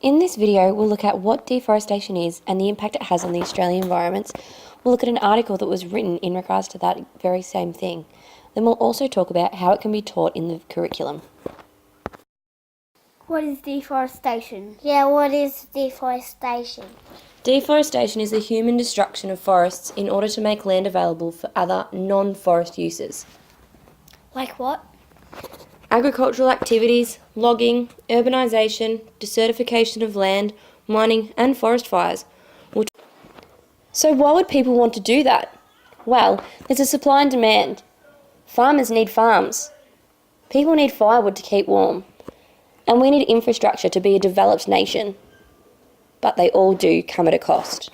In this video, we'll look at what deforestation is and the impact it has on the Australian environments. We'll look at an article that was written in regards to that very same thing. Then we'll also talk about how it can be taught in the curriculum. What is deforestation? Yeah, what is deforestation? Deforestation is the human destruction of forests in order to make land available for other non-forest uses. Like what? Agricultural activities, logging, urbanisation, desertification of land, mining and forest fires. So why would people want to do that? Well, there's a supply and demand. Farmers need farms. People need firewood to keep warm. And we need infrastructure to be a developed nation. But they all do come at a cost.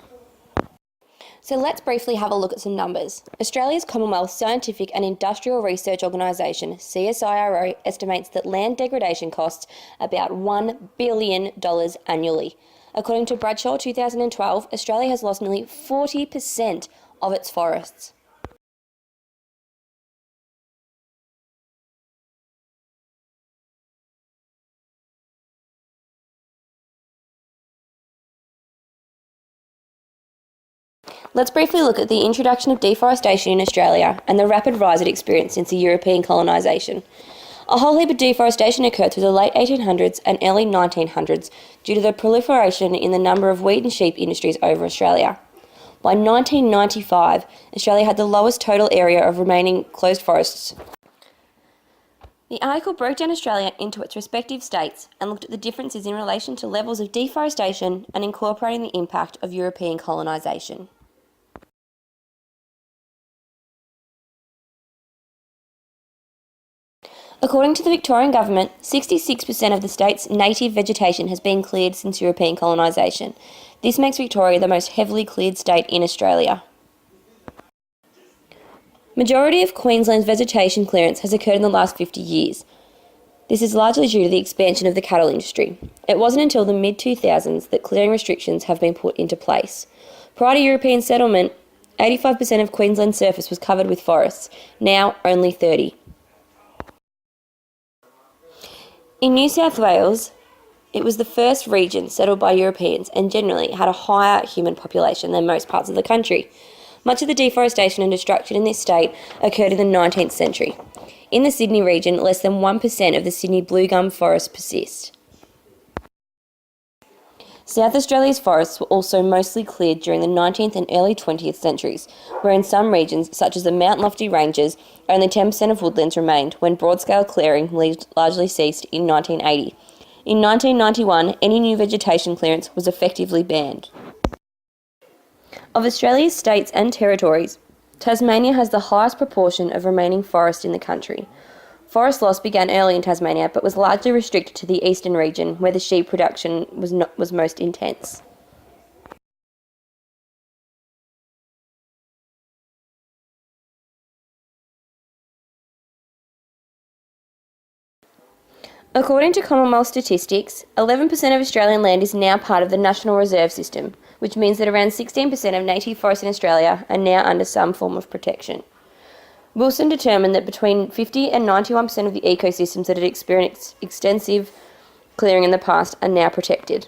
So let's briefly have a look at some numbers. Australia's Commonwealth Scientific and Industrial Research Organisation, CSIRO, estimates that land degradation costs about $1 billion annually. According to Bradshaw 2012, Australia has lost nearly 40% of its forests. Let's briefly look at the introduction of deforestation in Australia and the rapid rise it experienced since the European colonisation. A whole heap of deforestation occurred through the late 1800s and early 1900s due to the proliferation in the number of wheat and sheep industries over Australia. By 1995, Australia had the lowest total area of remaining closed forests. The article broke down Australia into its respective states and looked at the differences in relation to levels of deforestation and incorporating the impact of European colonisation. According to the Victorian Government, 66% of the state's native vegetation has been cleared since European colonisation. This makes Victoria the most heavily cleared state in Australia. Majority of Queensland's vegetation clearance has occurred in the last 50 years. This is largely due to the expansion of the cattle industry. It wasn't until the mid-2000s that clearing restrictions have been put into place. Prior to European settlement, 85% of Queensland's surface was covered with forests, now only 30%. In New South Wales, it was the first region settled by Europeans and generally had a higher human population than most parts of the country. Much of the deforestation and destruction in this state occurred in the 19th century. In the Sydney region, less than 1% of the Sydney blue gum forests persist. South Australia's forests were also mostly cleared during the 19th and early 20th centuries, where in some regions, such as the Mount Lofty Ranges, only 10% of woodlands remained when broad-scale clearing largely ceased in 1980. In 1991, any new vegetation clearance was effectively banned. Of Australia's states and territories, Tasmania has the highest proportion of remaining forest in the country. Forest loss began early in Tasmania, but was largely restricted to the eastern region, where the sheep production was most intense. According to Commonwealth statistics, 11% of Australian land is now part of the National Reserve System, which means that around 16% of native forests in Australia are now under some form of protection. Wilson determined that between 50 and 91% of the ecosystems that had experienced extensive clearing in the past are now protected.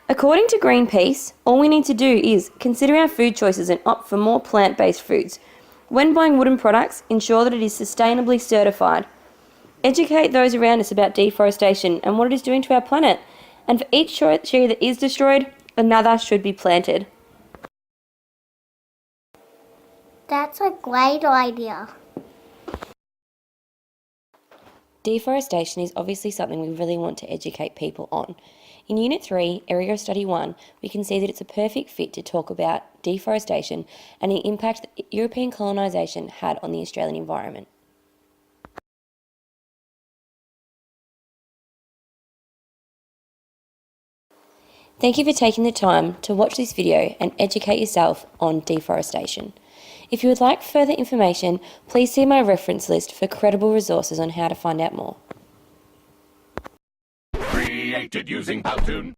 According to Greenpeace, all we need to do is consider our food choices and opt for more plant-based foods. When buying wooden products, ensure that it is sustainably certified. Educate those around us about deforestation and what it is doing to our planet. And for each tree that is destroyed, another should be planted. That's a great idea. Deforestation is obviously something we really want to educate people on. In Unit 3, Area Study 1, we can see that it's a perfect fit to talk about deforestation and the impact that European colonisation had on the Australian environment. Thank you for taking the time to watch this video and educate yourself on deforestation. If you would like further information, please see my reference list for credible resources on how to find out more. Created using Powtoon.